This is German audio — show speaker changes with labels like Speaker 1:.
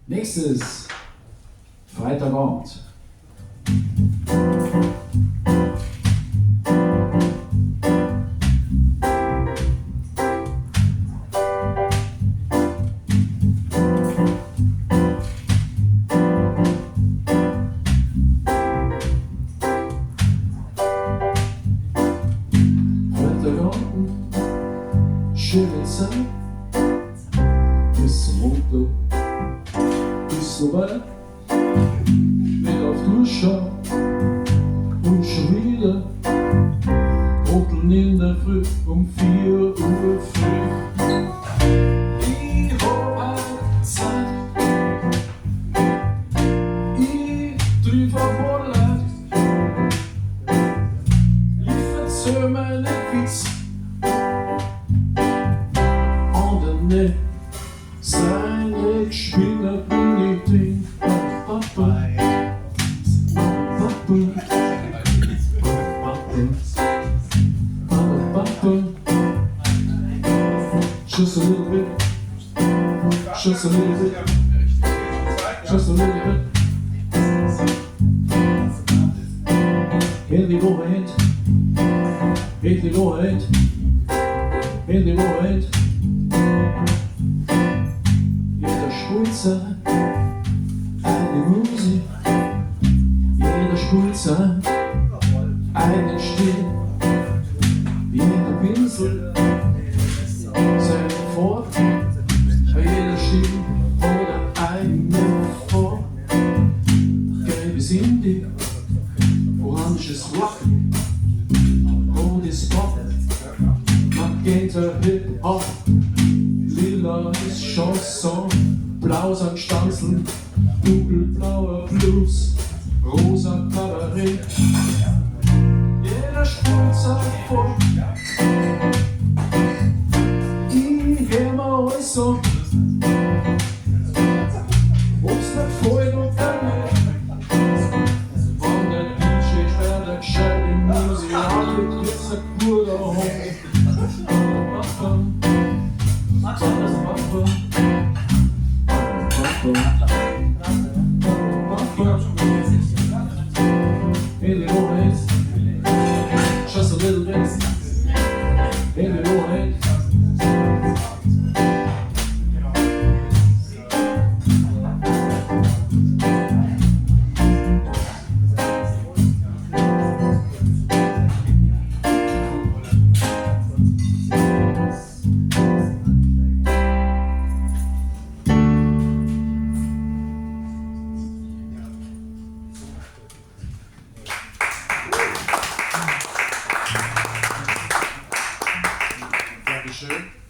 Speaker 1: Nächstes Freitagabend. Freitagabend, schöne Zeit, bis zum Montag, bis soweit, wieder auf Durchschau und schon wieder Roteln in der Früh um 4 Uhr früh. Ich hab eine Zeit, ich triff auf Leute, ich verzöhr meine Witze und dann nicht seine Spinner bin ich drin. Papa, just a little bit, just a little bit, just a little bit. In die Wahrheit, in die Wahrheit, in die Wahrheit. Jeder Schulze eine Musik, jeder Schulze einen Stil, jeder Pinsel seine Form, jeder Stil oder eine Form. Gelbes Indie, oranges Rock, rotes Pop, magenta Hip-Hop, lila ist Chanson, blau sind Stanzeln, dunkelblauer Blues, rosa Kabarett. Jeder spult sein vor. Ich hör mir alles so, ob's nicht gefällt oder nicht. Wenn der DJ schwer der gescheite Musik anlegt, wird's ein guter Hund. In the Wahrheit, just a little bit. In the Wahrheit. Dankeschön.